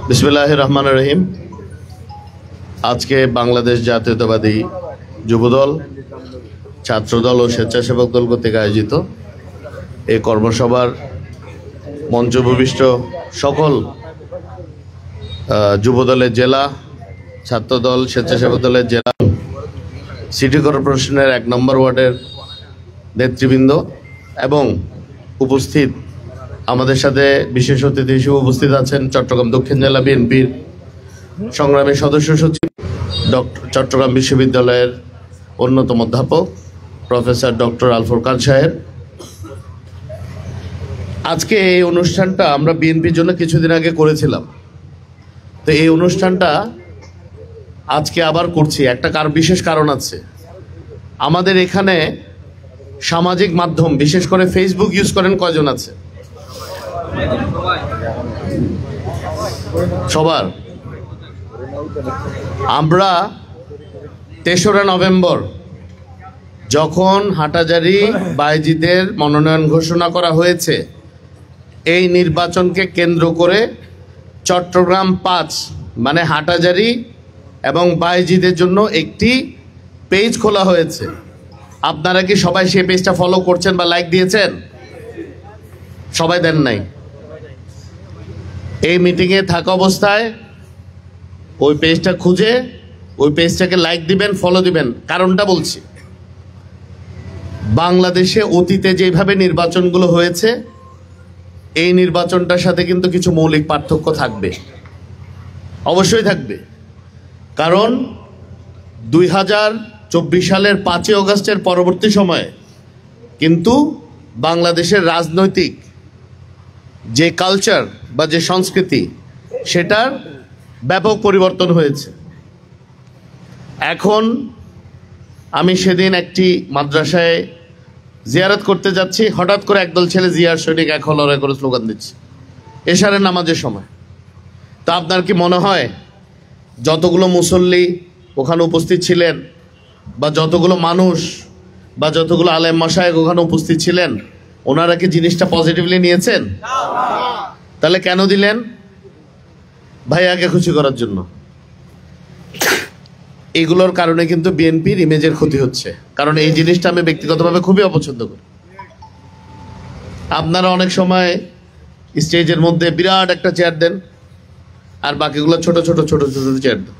বিসমিল্লাহির রহমানির রহিম। আজকে বাংলাদেশ জাতীয়তাবাদী যুবদল, ছাত্রদল ও স্বেচ্ছাসেবক দল কর্তৃক আয়োজিত এই কর্মসভার মঞ্চ উপবিষ্ট সকল যুবদলের জেলা, ছাত্রদল, স্বেচ্ছাসেবক দলের জেলা, সিটি কর্পোরেশনের 1 নম্বর ওয়ার্ডের নেতৃবৃন্দ এবং উপস্থিত আমাদের সাথে বিশেষ অতিথি হিসেবে উপস্থিত আছেন চট্টগ্রাম দক্ষিণ জেলা বিএনপির সংগ্রামী সদস্য সচিব, চট্টগ্রাম বিশ্ববিদ্যালয়ের অন্যতম অধ্যাপক প্রফেসর ডক্টর আল ফুরকান সাহেব। আজকে এই অনুষ্ঠানটা আমরা বিএনপির জন্য কিছুদিন আগে করেছিলাম, তো এই অনুষ্ঠানটা আজকে আবার করছি। একটা বিশেষ কারণ আছে। আমাদের এখানে সামাজিক মাধ্যম, বিশেষ করে ফেসবুক ইউজ করেন কয়জন আছে? সবার। আমরা 3রা নভেম্বর যখন হাটাজারি বায়েজিদের মনোনয়ন ঘোষণা করা হয়েছে, এই নির্বাচনকে কেন্দ্র করে চট্টগ্রাম 5 মানে হাটাজারি এবং বায়েজিদের জন্য একটি পেজ খোলা হয়েছে। আপনারা কি সবাই সেই পেজটা ফলো করছেন বা লাইক দিয়েছেন? সবাই দেন নাই। এই মিটিংয়ে থাকা অবস্থায় ওই পেজটা খুঁজে ওই পেজটাকে লাইক দিবেন, ফলো দিবেন। কারণটা বলছি, বাংলাদেশে অতীতে যেভাবে নির্বাচনগুলো হয়েছে, এই নির্বাচনটার সাথে কিন্তু কিছু মৌলিক পার্থক্য থাকবে, অবশ্যই থাকবে। কারণ 2024 সালের 5ই অগাস্টের পরবর্তী সময়ে কিন্তু বাংলাদেশের রাজনৈতিক যে কালচার বা যে সংস্কৃতি, সেটার ব্যাপক পরিবর্তন হয়েছে। এখন আমি সেদিন একটি মাদ্রাসায় জিয়ারত করতে যাচ্ছি, হঠাৎ করে একদল ছেলে জিয়ার সৈনিক এক লড়াই করে স্লোগান দিচ্ছে এশারের নামাজের সময়। তা আপনার কি মনে হয় যতগুলো মুসল্লি ওখানে উপস্থিত ছিলেন বা যতগুলো মানুষ বা যতগুলো আলেম মাশায়েখ ওখানে উপস্থিত ছিলেন, ওনারা কি জিনিসটা পজিটিভলি নিয়েছেন? তাহলে কেন দিলেন? ভাইয়াকে খুশি করার জন্য। এইগুলোর কারণে কিন্তু বিএনপির ইমেজের ক্ষতি হচ্ছে। কারণ এই জিনিসটা আমি ব্যক্তিগতভাবে খুবই অপছন্দ করি। আপনারা অনেক সময় স্টেজের মধ্যে বিরাট একটা চেয়ার দেন আর বাকিগুলো ছোট ছোট ছোট ছোট চেয়ার দেন।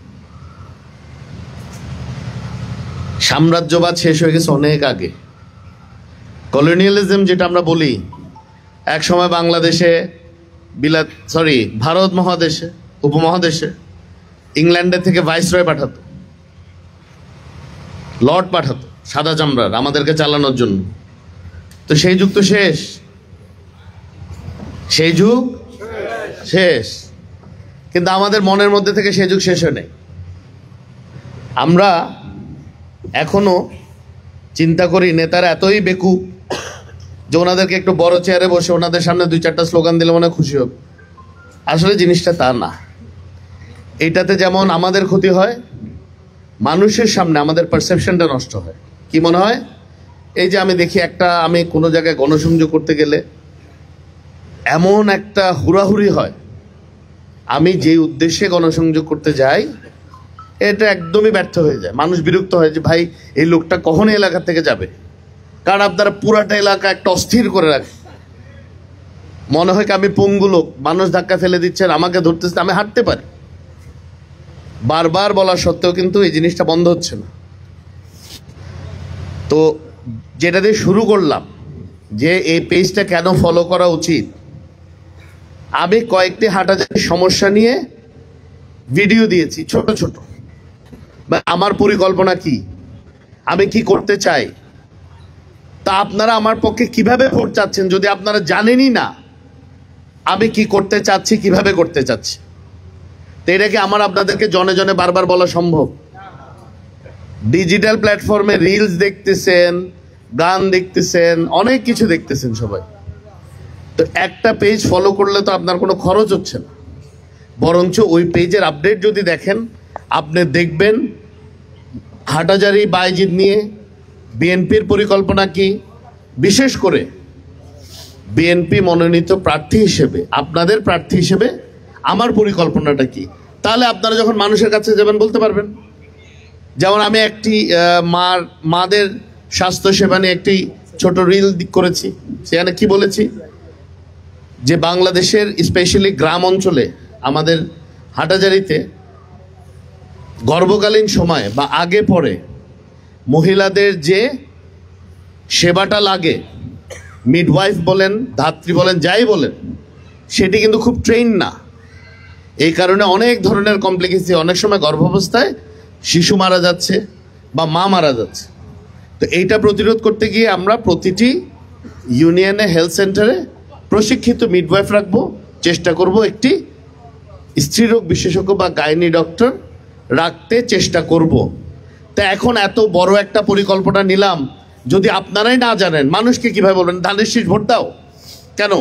সাম্রাজ্যবাদ শেষ হয়ে গেছে অনেক আগে। কলোনিয়ালিজম যেটা আমরা বলি, এক সময় বাংলাদেশে ভারত মহাদেশে, উপমহাদেশে ইংল্যান্ডের থেকে ভাইসরয় পাঠাতো, লর্ড পাঠাতো সাদা চামড়ার, আমাদেরকে চালানোর জন্য। তো সেই যুগ তো শেষ, সেই যুগ শেষ। কিন্তু আমাদের মনের মধ্যে থেকে সেই যুগ শেষ হয় নাই। আমরা এখনো চিন্তা করি নেতারা এতই বেকুব যে ওনাদেরকে একটু বড় চেয়ারে বসে ওনাদের সামনে 2-4টা স্লোগান দিলে মনে খুশি হবে। আসলে জিনিসটা তা না। এইটাতে যেমন আমাদের ক্ষতি হয়, মানুষের সামনে আমাদের পারসেপশনটা নষ্ট হয়। কি মনে হয়? এই যে আমি দেখি আমি কোনো জায়গায় গণসংযোগ করতে গেলে এমন একটা হুড়াহুড়ি হয়, আমি যে উদ্দেশ্যে গণসংযোগ করতে যাই এটা একদমই ব্যর্থ হয়ে যায়। মানুষ বিরক্ত হয় যে ভাই এই লোকটা কখন এলাকা থেকে যাবে। কারণ আপনারা পুরাটা এলাকা একটা অস্থির করে রাখে। মনে হয় কি আমি পঙ্গু লোক, মানুষ ধাক্কা ফেলে দিচ্ছেন, আমাকে ধরতেছে, আমি হাঁটতে পারি। বারবার বলা সত্ত্বেও কিন্তু এই জিনিসটা বন্ধ হচ্ছে না। তো যেটা দিয়ে শুরু করলাম যে এই পেজটা কেন ফলো করা উচিত, আমি কয়েকটি হাঁটাজারির সমস্যা নিয়ে ভিডিও দিয়েছি ছোট ছোট। আমার পরিকল্পনা কি, আমি কি করতে চাই, তা আপনারা আমার পক্ষে কিভাবে ভোট চাচ্ছেন যদি আপনারা জানেনই না আমি কি করতে চাচ্ছি, কিভাবে করতে চাচ্ছি। তো এটা কি আপনাদেরকে জনে জনে বারবার বলা সম্ভব? ডিজিটাল প্ল্যাটফর্মে রিলস দেখতেছেন, গান দেখতেছেন, অনেক কিছু দেখতেছেন সবাই। তো একটা পেজ ফলো করলে তো আপনার কোনো খরচ হচ্ছে না, বরঞ্চ ওই পেজের আপডেট যদি দেখেন আপনি দেখবেন হাটাজারি বায়েজিদ নিয়ে বিএনপির পরিকল্পনা কি। বিশেষ করে বিএনপি মনোনীত প্রার্থী হিসেবে, আপনাদের প্রার্থী হিসেবে আমার পরিকল্পনাটা কি, তাহলে আপনারা যখন মানুষের কাছে যাবেন বলতে পারবেন। যেমন আমি একটি মাদের স্বাস্থ্য সেবা নিয়ে একটি ছোট রিল করেছি। সেখানে কি বলেছি, যে বাংলাদেশের স্পেশালি গ্রাম অঞ্চলে আমাদের হাটাজারিতে গর্ভকালীন সময় বা আগে পরে মহিলাদের যে সেবাটা লাগে, মিডওয়াইফ বলেন, ধাত্রী বলেন, যাই বলেন, সেটি কিন্তু খুব ট্রেন না। এই কারণে অনেক ধরনের কমপ্লিকেসি, অনেক সময় গর্ভাবস্থায় শিশু মারা যাচ্ছে বা মা মারা যাচ্ছে। তো এইটা প্রতিরোধ করতে গিয়ে আমরা প্রতিটি ইউনিয়নে হেলথ সেন্টারে প্রশিক্ষিত মিডওয়াইফ রাখবো, চেষ্টা করব একটি স্ত্রীরোগ বিশেষজ্ঞ বা গাইনি ডক্টর রাখতে চেষ্টা করব। তা এখন এত বড় একটা পরিকল্পনা নিলাম, যদি আপনারাই না জানেন মানুষকে কিভাবে বলবেন ধানের শীষ ভোট দাও? কেন?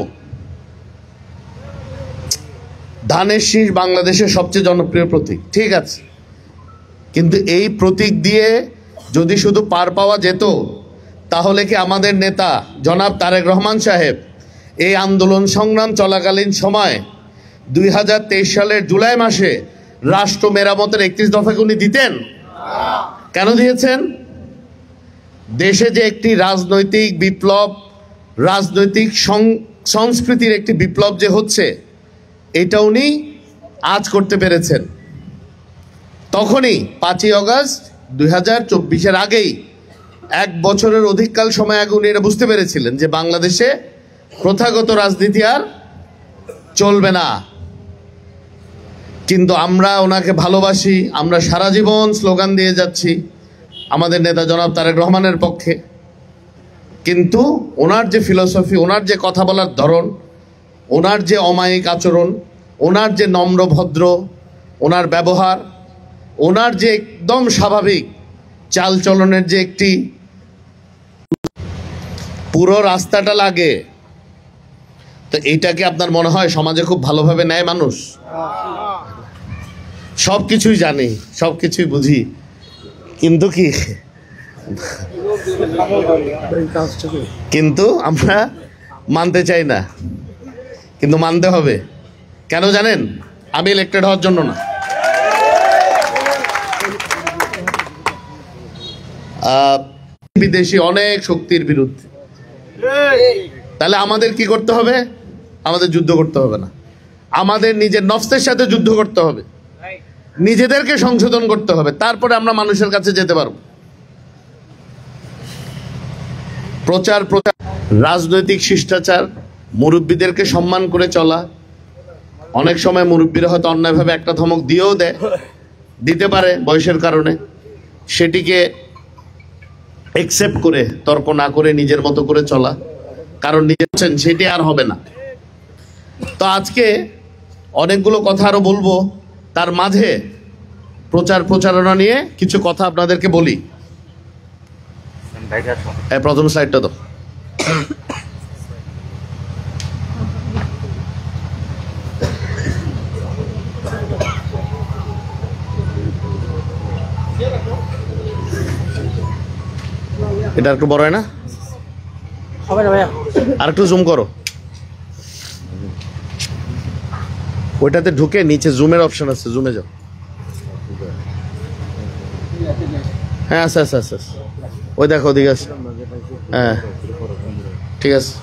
ধানের শীষ বাংলাদেশের সবচেয়ে জনপ্রিয় প্রতীক, ঠিক আছে, কিন্তু এই প্রতীক দিয়ে যদি শুধু পার পাওয়া যেত, তাহলে কি আমাদের নেতা জনাব তারেক রহমান সাহেব এই আন্দোলন সংগ্রাম চলাকালীন সময় 2023 সালের জুলাই মাসে রাষ্ট্র মেরামতের 31 দফাকে উনি দিতেন? কেন দিয়েছেন? দেশে যে একটি রাজনৈতিক বিপ্লব, রাজনৈতিক সংস্কৃতির একটি বিপ্লব যে হচ্ছে, এটা উনি আজ করতে পেরেছেন। তখনই 5ই আগস্ট 2024-এর আগেই, 1 বছরের অধিককাল সময় আগে উনি এটা বুঝতে পেরেছিলেন যে বাংলাদেশে প্রথাগত রাজনীতি আর চলবে না। কিন্তু আমরা ওনাকে ভালোবাসি, আমরা সারা জীবন স্লোগান দিয়ে যাচ্ছি আমাদের নেতা জনাব তারেক রহমানের পক্ষে। কিন্তু ওনার যে ফিলসফি, ওনার যে কথা বলার ধরন, ওনার যে অমায়িক আচরণ, ওনার যে নম্র ভদ্র ওনার ব্যবহার, ওনার যে একদম স্বাভাবিক চালচলনের যে একটি পুরো রাস্তাটা লাগে, তো এইটাকে আপনার মনে হয় সমাজে খুব ভালোভাবে নেয় মানুষ? সব কিছুই জানি, সব কিছুই বুঝি, কিন্তু কি, কিন্তু আমরা মানতে চাই না। কিন্তু মানতে হবে। কেন জানেন? আমি ইলেক্টেড হওয়ার জন্য না, বিদেশি অনেক শক্তির বিরুদ্ধে। তাহলে আমাদের কি করতে হবে? আমাদের যুদ্ধ করতে হবে না, আমাদের নিজের নফসের সাথে যুদ্ধ করতে হবে, নিজেদেরকে সংশোধন করতে হবে, তারপরে আমরা মানুষের কাছে যেতে পারবো। প্রচার, রাজনৈতিক শিষ্টাচার, মুরব্বীদেরকে সম্মান করে চলা। অনেক সময় মুরব্বীরা হয়তো অন্যায়ভাবে একটা ধমক দিয়েও দিতে পারে বয়সের কারণে, সেটিকে একসেপ্ট করে তর্ক না করে নিজের মতো করে চলা, কারণ নিজে সেটি আর হবে না। তো আজকে অনেকগুলো কথা আরো বলবো, তার মাঝে প্রচারণা নিয়ে কিছু কথা আপনাদেরকে বলি। প্রথম স্লাইডটা তো এটা একটু বড় হয় না? আর একটু জুম করো। ওইটাতে ঢুকে নিচে জুমের অপশন আছে, জুমে যাও। হ্যাঁ আচ্ছা আচ্ছা আচ্ছা, ওই দেখো ওদিকে আছে। হ্যাঁ ঠিক আছে।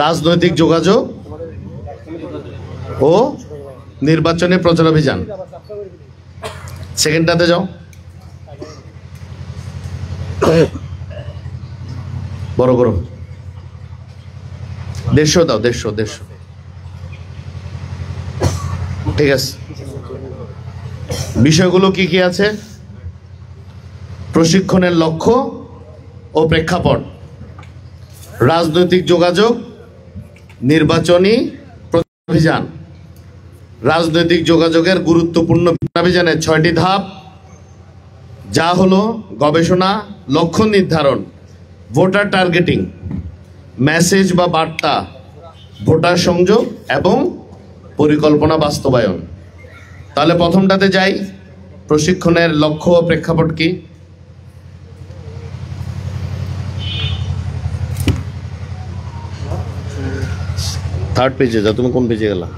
রাজনৈতিক যোগাযোগ ও নির্বাচনী প্রচারাভিযান, সেকেন্ডটাতে যাও। বড় করো, 150 দাও, 150। ঠিক আছে। বিষয়গুলো কি কি আছে? প্রশিক্ষণের লক্ষ্য ও প্রেক্ষাপট, রাজনৈতিক যোগাযোগ, নির্বাচনী প্রচারাভিযান। রাজনৈতিক যোগাযোগের গুরুত্বপূর্ণ অভিযানের 6টি ধাপ, যা হলো গবেষণা, লক্ষ্য নির্ধারণ, ভোটার টার্গেটিং, মেসেজ বা বার্তা, ভোটার সংযোগ এবং পরিকল্পনা বাস্তবায়ন। তাহলে প্রথমটাতে যাই, প্রশিক্ষণের লক্ষ্য ও প্রেক্ষাপট কি? থার্ড পেজে যা, তুমি কোন পেজে গেলা?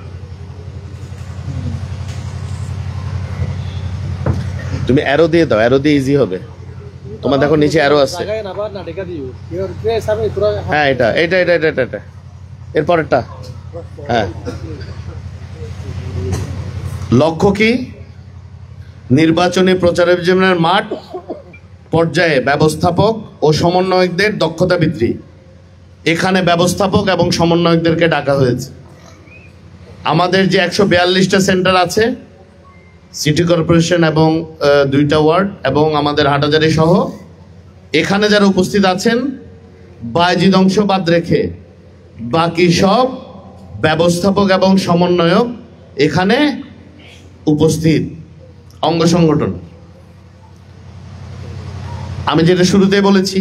তুমি অ্যারো দিয়ে দাও, অ্যারো দিয়ে ইজি হবে। তোমার দেখো নিচে অ্যারো আছে। হ্যাঁ এটা এটা এটা এটা এটা এরপরেরটা। হ্যাঁ, লক্ষ্য কি? নির্বাচনী প্রচারাভিযানের মাঠ পর্যায়ে ব্যবস্থাপক ও সমন্বয়কদের দক্ষতা বৃদ্ধি। এখানে ব্যবস্থাপক এবং সমন্বয়কদেরকে ডাকা হয়েছে। আমাদের যে 142টা সেন্টার আছে, সিটি কর্পোরেশন এবং 2টা ওয়ার্ড এবং আমাদের হাটহাজারী সহ, এখানে যারা উপস্থিত আছেন বায়জিদ অংশ বাদ রেখে বাকি সব ব্যবস্থাপক এবং সমন্বয়ক এখানে উপস্থিত। অঙ্গ সংগঠন আমি যেটা শুরুতেই বলেছি,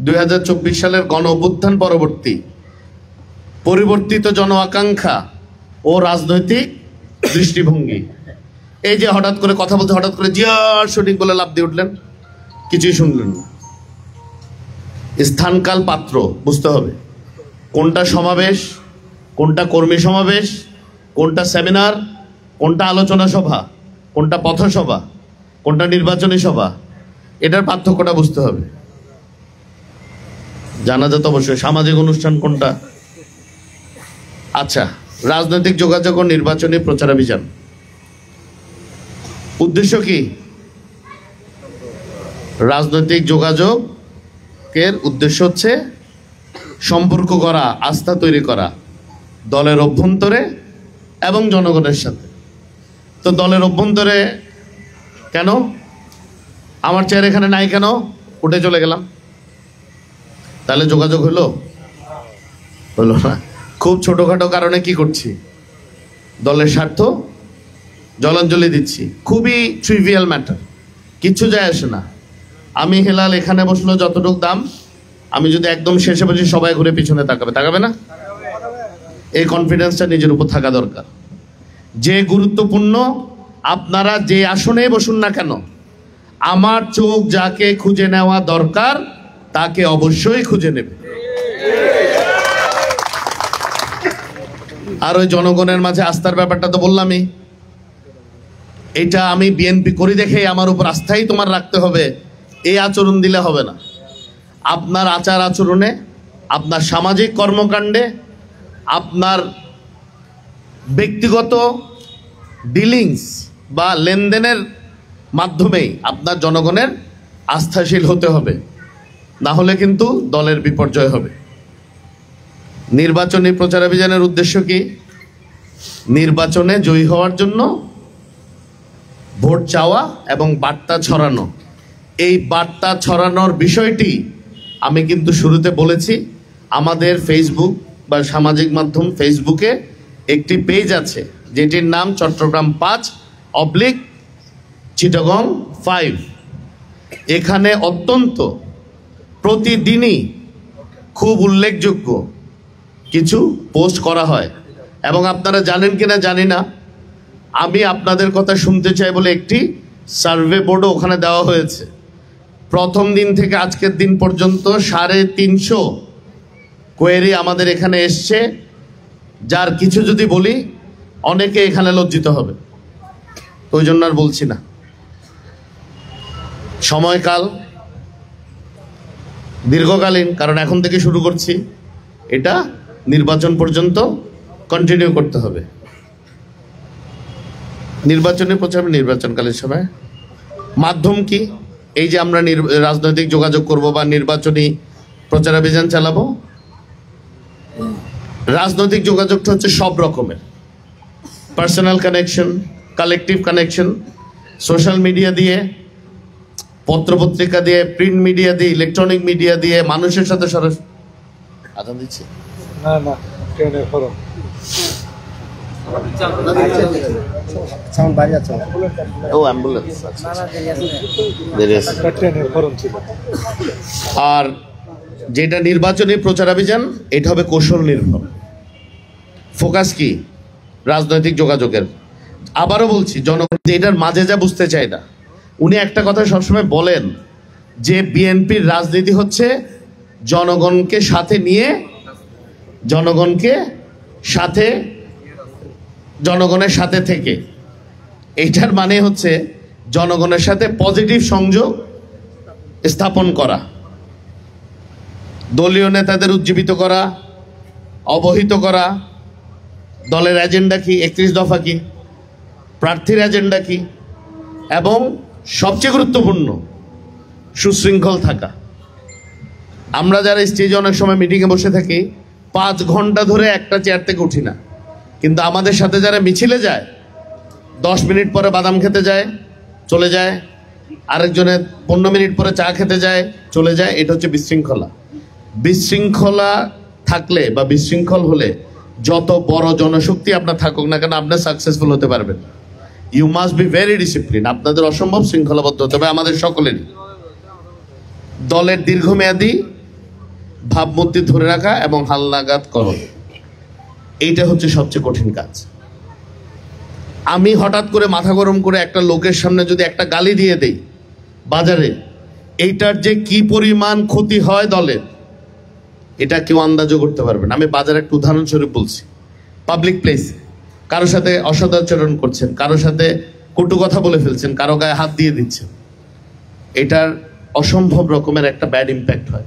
2024 সালের গণ অভ্যুত্থান পরবর্তী পরিবর্তিত জন আকাঙ্ক্ষা ও রাজনৈতিক দৃষ্টিভঙ্গি। এই যে হঠাৎ করে কথা বলতে হঠাৎ করে জিয়ার সঠিক বলে লাফ দিয়ে উঠলেন, কিছুই শুনলেন না। স্থানকাল পাত্র বুঝতে হবে, কোনটা সমাবেশ, কোনটা কর্মী সমাবেশ, কোনটা সেমিনার, কোনটা আলোচনা সভা, কোনটা পথসভা, কোনটা নির্বাচনী সভা, এটার পার্থক্যটা বুঝতে হবে। জানা যেত অবশ্যই সামাজিক অনুষ্ঠান কোনটা। আচ্ছা, রাজনৈতিক যোগাযোগ ও নির্বাচনী প্রচারাভিযান উদ্দেশ্য কি? রাজনৈতিক যোগাযোগের উদ্দেশ্য হচ্ছে সম্পর্ক করা, আস্থা তৈরি করা দলের অভ্যন্তরে এবং জনগণের সাথে। তো দলের অভ্যন্তরে কেন? আমার চেয়ার এখানে নাই কেন, উঠে চলে গেলাম, তাহলে যোগাযোগ হলো? হলো না। খুব ছোটখাটো কারণে কি করছি? দলের স্বার্থ জলাঞ্জলি দিচ্ছি। খুবই ট্রিভিয়াল ম্যাটার, কিচ্ছু যায় আসে না। আমি হেলাল এখানে বসলো, যতটুকু দাম, আমি যদি একদম শেষে বসি সবাই ঘুরে পিছনে তাকাবে, তাকাবে না? এই কনফিডেন্সটা নিজের উপর থাকা দরকার। যে গুরুত্বপূর্ণ, আপনারা যে আসনে বসুন না কেন, আমার চোখ যাকে খুঁজে নেওয়া দরকার তাকে অবশ্যই খুঁজে নেবে। আর ওই জনগণের মাঝে আস্থার ব্যাপারটা তো বললামই, এটা আমি বিএনপি করি দেখে আমার উপর আস্থাই তোমার রাখতে হবে, এই আচরণ দিলে হবে না। আপনার আচার আচরণে, আপনার সামাজিক কর্মকাণ্ডে, আপনার ব্যক্তিগত ডিলিংস বা লেনদেনের মাধ্যমেই আপনার জনগণের আস্থাশীল হতে হবে, না হলে কিন্তু দলের বিপর্যয় হবে। নির্বাচনী প্রচারাভিযানের উদ্দেশ্য কি? নির্বাচনে জয়ী হওয়ার জন্য ভোট চাওয়া এবং বার্তা ছড়ানো। এই বার্তা ছড়ানোর বিষয়টি আমি কিন্তু শুরুতে বলেছি। আমাদের ফেসবুক বা সামাজিক মাধ্যম ফেসবুকে একটি পেজ আছে যেটির নাম চট্টগ্রাম 5/চিটাগং 5। এখানে অত্যন্ত প্রতিদিনই খুব উল্লেখযোগ্য কিছু পোস্ট করা হয়, এবং আপনারা জানেন কিনা জানি না, আমি আপনাদের কথা শুনতে চাই বলে একটি সার্ভে বোর্ডও ওখানে দেওয়া হয়েছে। প্রথম দিন থেকে আজকের দিন পর্যন্ত 350 কোয়েরি আমাদের এখানে এসছে, যার কিছু যদি বলি অনেকে এখানে লজ্জিত হবে, ওই জন্য আর বলছি না। সময়কাল দীর্ঘকালীন, কারণ এখন থেকে শুরু করছি, এটা নির্বাচন পর্যন্ত কন্টিনিউ করতে হবে। নির্বাচনী প্রচার নির্বাচনকালীন সময় মাধ্যম কি? এই যে আমরা রাজনৈতিক যোগাযোগ করব বা নির্বাচনী প্রচারাভিযান চালাবো, রাজনৈতিক যোগাযোগটা হচ্ছে সব রকমের, personal connection, collective connection, social media দিয়ে, পত্রপত্রিকা দিয়ে, প্রিন্ট মিডিয়া দিয়ে, ইলেকট্রনিক মিডিয়া দিয়ে, মানুষের সাথে সরাসরি। আদান দিচ্ছে না না ট্রেনের ফরম সাউন্ড বাইরে আছে, ও অ্যাম্বুলেন্স আছে, ট্রেনের ফরম ছিল। আর যেটা নির্বাচনী প্রচারাভিযান, এটা হবে কৌশল নির্ভর। ফোকাস কি? রাজনৈতিক যোগাযোগের। আবারও বলছি, জনগণ এটার মাঝে যা বুঝতে চায় না। উনি একটা কথা সবসময় বলেন যে বিএনপির রাজনীতি হচ্ছে জনগণকে সাথে নিয়ে জনগণকে সাথে জনগণের সাথে থেকে, এইটার মানে হচ্ছে জনগণের সাথে পজিটিভ সংযোগ স্থাপন করা, দলীয় নেতাদের উজ্জীবিত করা, অবহিত করা, দলের এজেন্ডা কি, 31 দফা কি, প্রার্থীর এজেন্ডা কি, এবং সবচেয়ে গুরুত্বপূর্ণ সুশৃঙ্খল থাকা। আমরা যারা স্টেজে অনেক সময় মিটিংয়ে বসে থাকি 5 ঘন্টা ধরে একটা চেয়ার থেকে উঠি না, কিন্তু আমাদের সাথে যারা মিছিলে যায় 10 মিনিট পরে বাদাম খেতে যায়, চলে যায়, আরেকজনের 15 মিনিট পরে চা খেতে যায়, চলে যায়। এটা হচ্ছে বিশৃঙ্খলা। বিশৃঙ্খলা থাকলে বা বিশৃঙ্খল হলে যত বড় জনশক্তি আপনার থাকুক না কেন, আপনি সাকসেসফুল হতে পারবেন। You must be very discipline. আপনাদের অসম্ভব শৃঙ্খলাবদ্ধ হতে হবে, আমাদের সকলেরই। দলের দীর্ঘমেয়াদী ভাবমূর্তি ধরে রাখা এবং হালনাগাদ করণ, এইটা হচ্ছে সবচেয়ে কঠিন কাজ। আমি হঠাৎ করে মাথা গরম করে একটা লোকের সামনে যদি একটা গালি দিয়ে দেই বাজারে, এইটার যে কি পরিমাণ ক্ষতি হয় দলের, এটা কেউ আন্দাজও করতে পারবে না। আমি বাজারে একটা উদাহরণস্বরূপ বলছি। পাবলিক প্লেসে কারোর সাথে অসদাচরণ করছেন, কারোর সাথে কটু কথা বলে ফেলছেন, কারো গায়ে হাত দিয়ে দিচ্ছেন, এটার অসম্ভব রকমের একটা ব্যাড ইম্প্যাক্ট হয়,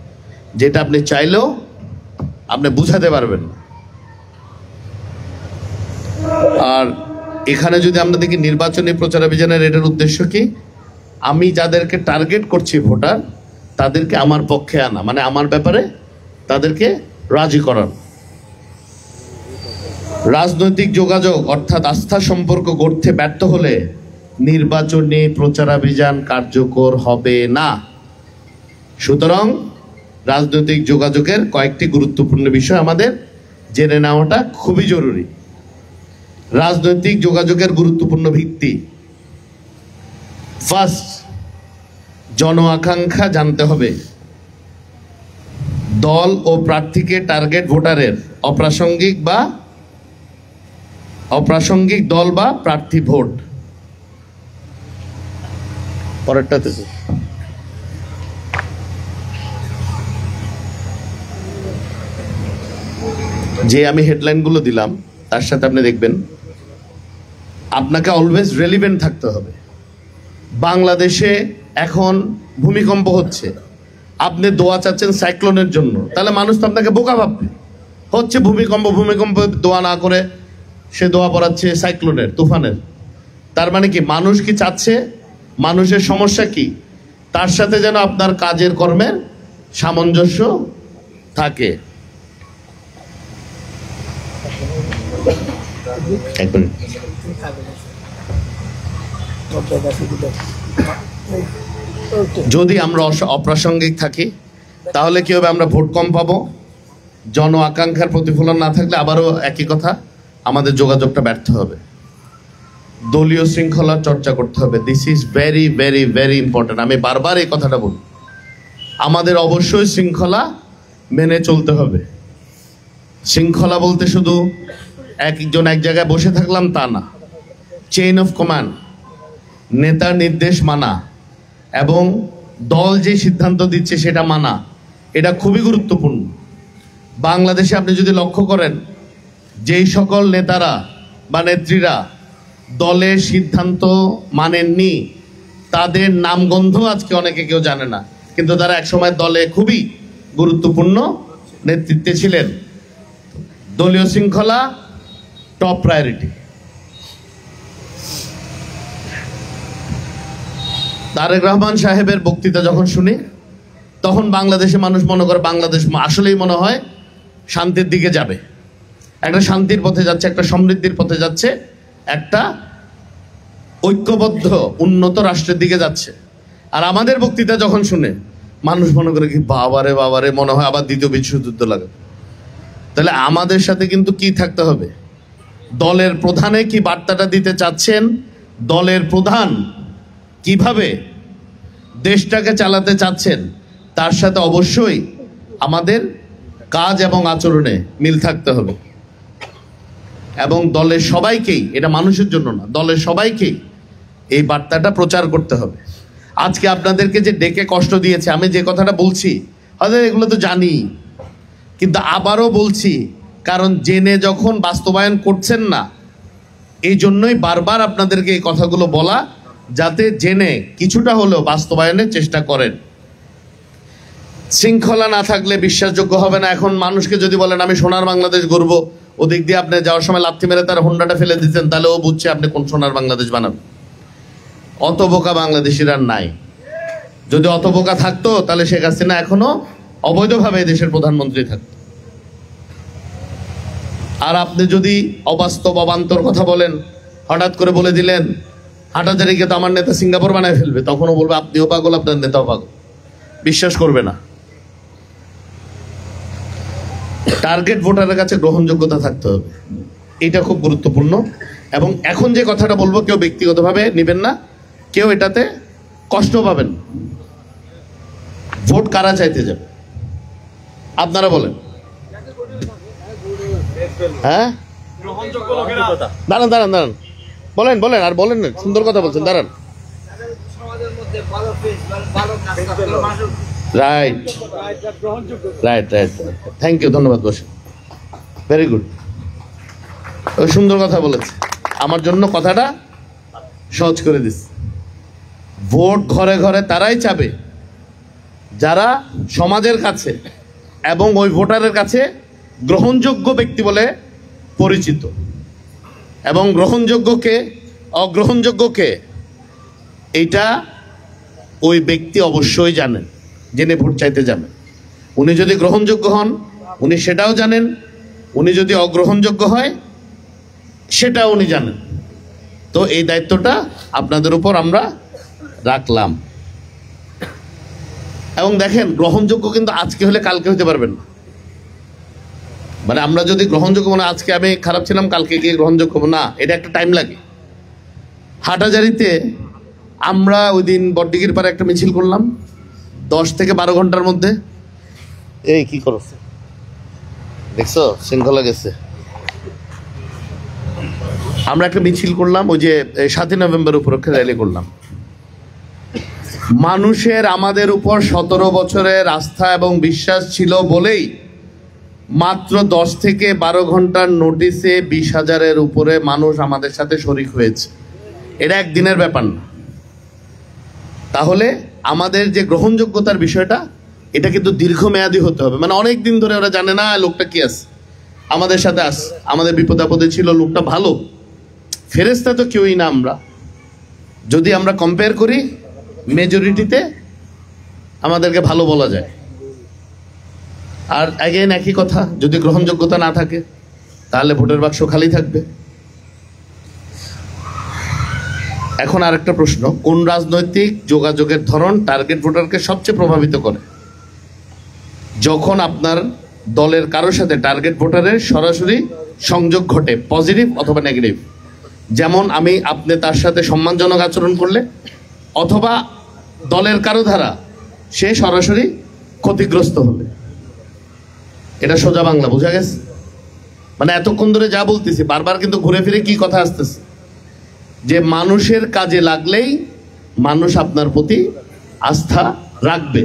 যেটা আপনি চাইলেও আপনি বুঝাতে পারবেন না। আর এখানে যদি আমরা দেখি নির্বাচনী প্রচারাভিযানের এটার উদ্দেশ্য কি, আমি যাদেরকে টার্গেট করছি ভোটার, তাদেরকে আমার পক্ষে আনা, মানে আমার ব্যাপারে তাদেরকে রাজি করানো। রাজনৈতিক যোগাযোগ অর্থাৎ আস্থা সম্পর্ক গড়তে ব্যর্থ হলে নির্বাচনী প্রচারাভিযান কার্যকর হবে না। সুতরাং রাজনৈতিক যোগাযোগের কয়েকটি গুরুত্বপূর্ণ বিষয় আমাদের জেনে নেওয়াটা খুবই জরুরি। রাজনৈতিক যোগাযোগের গুরুত্বপূর্ণ ভিত্তি, ফার্স্ট, জন আকাঙ্ক্ষা জানতে হবে। দল ও প্রার্থীকে টার্গেট ভোটারের অপ্রাসঙ্গিক দল বা প্রার্থী ভোট। পরেরটাতে যে আমি হেডলাইনগুলো দিলাম তার সাথে আপনি দেখবেন আপনাকে অলওয়েজ রেলিভেন্ট থাকতে হবে। বাংলাদেশে এখন ভূমিকম্প হচ্ছে, আপনি দোয়া চাচ্ছেন সাইক্লোনের জন্য, তাহলে মানুষ তো আপনাকে বোকা ভাববে। হচ্ছে ভূমিকম্প দোয়া না করে সে দোয়া পড়াচ্ছে সাইক্লোনের, তুফানের। তার মানে কি, মানুষ কি চাচ্ছে, মানুষের সমস্যা কি, তার সাথে যেন আপনার কাজের কর্মের সামঞ্জস্য থাকে। এক মিনিট। যদি আমরা অপ্রাসঙ্গিক থাকি তাহলে কি হবে, আমরা ভোট কম পাবো। জন আকাঙ্ক্ষার প্রতিফলন না থাকলে আবারও একই কথা, আমাদের যোগাযোগটা ব্যর্থ হবে। দলীয় শৃঙ্খলার চর্চা করতে হবে। This is very very very important. আমি বারবার এই কথাটা বলি, আমাদের অবশ্যই শৃঙ্খলা মেনে চলতে হবে। শৃঙ্খলা বলতে শুধু একজন এক জায়গায় বসে থাকলাম তা না, চেইন অফ কমান্ড, নেতার নির্দেশ মানা এবং দল যে সিদ্ধান্ত দিচ্ছে সেটা মানা, এটা খুবই গুরুত্বপূর্ণ। বাংলাদেশে আপনি যদি লক্ষ্য করেন, যেই সকল নেতারা বা নেত্রীরা দলের সিদ্ধান্ত মানেননি, তাদের নামগন্ধ আজকে অনেকে কেউ জানে না, কিন্তু তারা একসময় দলে খুবই গুরুত্বপূর্ণ নেতৃত্বে ছিলেন। দলীয় শৃঙ্খলা টপ প্রায়োরিটি। তারেক রহমান সাহেবের বক্তৃতা যখন শুনি, তখন বাংলাদেশে মানুষ মনে করে বাংলাদেশ আসলেই মনে হয় শান্তির দিকে যাবে, একটা শান্তির পথে যাচ্ছে, একটা সমৃদ্ধির পথে যাচ্ছে, একটা ঐক্যবদ্ধ উন্নত রাষ্ট্রের দিকে যাচ্ছে। আর আমাদের বক্তৃতা যখন শুনে মানুষ মনে করে কি বাবারে বাবারে, মনে হয় আবার দ্বিতীয় বিশ্বযুদ্ধ লাগে। তাহলে আমাদের সাথে কিন্তু কি থাকতে হবে, দলের প্রধানে কি বার্তাটা দিতে চাচ্ছেন, দলের প্রধান কিভাবে দেশটাকে চালাতে চাচ্ছেন, তার সাথে অবশ্যই আমাদের কাজ এবং আচরণে মিল থাকতে হবে। এবং দলের সবাইকেই, এটা মানুষের জন্য না, দলের সবাইকেই এই বার্তাটা প্রচার করতে হবে। আজকে আপনাদেরকে যে ডেকে কষ্ট দিয়েছে, আমি যে কথাটা বলছি হয়তো এগুলো তো জানি, কিন্তু আবারও বলছি, কারণ জেনে যখন বাস্তবায়ন করছেন না, এই জন্যই বারবার আপনাদেরকে এই কথাগুলো বলা, যাতে জেনে কিছুটা হলেও বাস্তবায়নের চেষ্টা করেন। শৃঙ্খলা না থাকলে বিশ্বাসযোগ্য হবে না। এখন মানুষকে যদি বলেন আমি সোনার বাংলাদেশ গড়ব, ওদিক দিয়ে আপনি যাওয়ার সময় লাথি মেরে তার হোন্ডাটা ফেলে দিচ্ছেন, তাহলে ও বুঝছে আপনি কোন সোনার বাংলাদেশ বানাবেন। অত বোকা বাংলাদেশিরা নাই। যদি অত বোকা থাকতো তাহলে শেখ হাসিনা এখনো অবৈধভাবে দেশের প্রধানমন্ত্রী থাকতো। আর আপনি যদি অবাস্তব অবান্তর কথা বলেন, হঠাৎ করে বলে দিলেন হাটাজারিকে তো আমার নেতা সিঙ্গাপুর বানায় ফেলবে, তখনও বলবে আপনিও পাগল, আপনার নেতাও পাগল, বিশ্বাস করবে না। টার্গেট ভোটারের কাছে গ্রহণযোগ্যতা থাকতে হবে, এটা খুব গুরুত্বপূর্ণ। এবং এখন যে কথাটা বলবো কেউ ব্যক্তিগতভাবে নেবেন না, কেউ এটাতে কষ্ট পাবেন। ভোট কারা চাইতে যাবে আপনারা বলেন? হ্যাঁ, দাঁড়ান দাঁড়ান দাঁড়ান, বলেন বলেন, আর বলেন না, সুন্দর কথা বলছেন, দাঁড়ান। Right right right, thank you, ধন্যবাদ, বসে, ভেরি গুড, ওই সুন্দর কথা বলেছে, আমার জন্য কথাটা সহজ করে দিস। ভোট ঘরে ঘরে তারাই চাবে যারা সমাজের কাছে এবং ওই ভোটারের কাছে গ্রহণযোগ্য ব্যক্তি বলে পরিচিত। এবং গ্রহণযোগ্যকে অগ্রহণযোগ্যকে এইটা ওই ব্যক্তি অবশ্যই জানেন, জেনে ভোট চাইতে যাবেন। উনি যদি গ্রহণযোগ্য হন উনি সেটাও জানেন, উনি যদি অগ্রহণযোগ্য হয় সেটাও উনি জানেন। তো এই দায়িত্বটা আপনাদের উপর আমরা রাখলাম। এবং দেখেন, গ্রহণযোগ্য কিন্তু আজকে হলে কালকে হতে পারবেন না। মানে আমরা যদি গ্রহণযোগ্য, মানে আজকে আমি খারাপ ছিলাম কালকে গিয়ে গ্রহণযোগ্য না, এটা একটা টাইম লাগে। হাটাজারিতে আমরা ওই দিন বড়দিঘির পারে একটা মিছিল করলাম 10 থেকে 12 ঘন্টার মধ্যে। এই কি করছে দেখছো, শৃঙ্খলা গেছে। আমরা একটা মিছিল করলাম, ওই যে 7ই নভেম্বর উপলক্ষে র্যালি করলাম। মানুষের আমাদের উপর 17 বছরের আস্থা এবং বিশ্বাস ছিল বলেই মাত্র 10 থেকে 12 ঘন্টার নোটিসে 20,000-এর উপরে মানুষ আমাদের সাথে শরিক হয়েছে। এটা একদিনের ব্যাপার না। তাহলে আমাদের যে গ্রহণযোগ্যতার বিষয়টা, এটা কিন্তু দীর্ঘমেয়াদী হতে হবে। মানে অনেক দিন ধরে ওরা জানে না লোকটা কি আছে, আমাদের সাথে আস, আমাদের বিপদ আপদে ছিল, লোকটা ভালো, ফেরেশতা তো কেউই না। আমরা যদি আমরা কম্পেয়ার করি মেজরিটিতে আমাদেরকে ভালো বলা যায়। আর অ্যাগেন একই কথা, যদি গ্রহণযোগ্যতা না থাকে তাহলে ভোটের বাক্স খালি থাকবে। এখন আরেকটা প্রশ্ন, কোন রাজনৈতিক যোগাযোগের ধরন টার্গেট ভোটারকে সবচেয়ে প্রভাবিত করে? যখন আপনার দলের কারোর সাথে টার্গেট ভোটারের সরাসরি সংযোগ ঘটে, পজিটিভ অথবা নেগেটিভ। যেমন আপনি তার সাথে সম্মানজনক আচরণ করলে, অথবা দলের কারো দ্বারা সে সরাসরি ক্ষতিগ্রস্ত হলে। এটা সোজা বাংলা, বোঝা গেছে? মানে এতক্ষণ ধরে যা বলতেছি বারবার কিন্তু ঘুরে ফিরে কি কথা আসতেছে, যে মানুষের কাজে লাগলেই মানুষ আপনার প্রতি আস্থা রাখবে।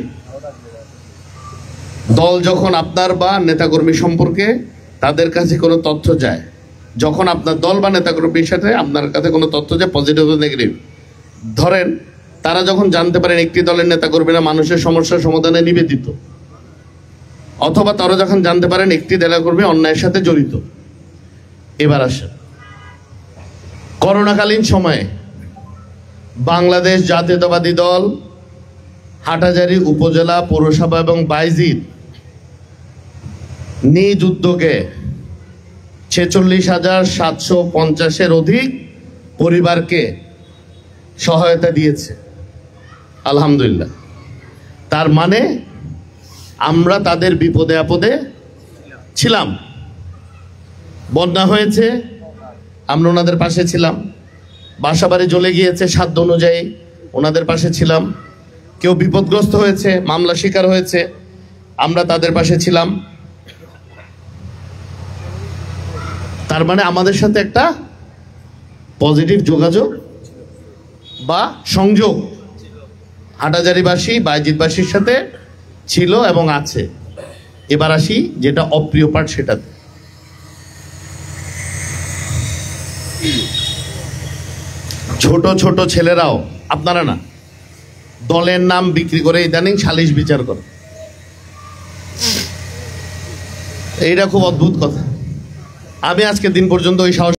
দল যখন আপনার বা নেতাকর্মী সম্পর্কে তাদের কাছে কোনো তথ্য যায়, যখন আপনার দল বা নেতাকর্মীর সাথে আপনার কাছে কোনো তথ্য যায়, পজিটিভ ও নেগেটিভ, ধরেন তারা যখন জানতে পারেন একটি দলের নেতাকর্মীরা মানুষের সমস্যার সমাধানে নিবেদিত, অথবা তারা যখন জানতে পারেন একটি নেতাকর্মী অন্যায়ের সাথে জড়িত। এবার আসেন, করোনাকালীন সময়ে বাংলাদেশ জাতীয়তাবাদী দল হাটাজারি উপজেলা পৌরসভা এবং বাইজিদ নিজ উদ্যোগে 46,750-এর অধিক পরিবারকে সহায়তা দিয়েছে, আলহামদুলিল্লাহ। তার মানে আমরা তাদের বিপদে আপদে ছিলাম। বন্যা হয়েছে, আমরা ওনাদের পাশে ছিলাম। বাসাবাড়ি জ্বলে গিয়েছে, সাধ্য অনুযায়ী ওনাদের পাশে ছিলাম। কেউ বিপদগ্রস্ত হয়েছে, মামলা শিকার হয়েছে, আমরা তাদের পাশে ছিলাম। তার মানে আমাদের সাথে একটা পজিটিভ যোগাযোগ বা সংযোগ হাটাজারিবাসী বাইজিদবাসীর সাথে ছিল এবং আছে। এবার আসি যেটা অপ্রিয় পার্ট, সেটাতে ছোট ছোট ছেলেরাও, আপনারা না, দলের নাম বিক্রি করে ইদানিং সালিশ বিচার করে। এইটা খুব অদ্ভুত কথা। আমি আজকে দিন পর্যন্ত ওই সাহস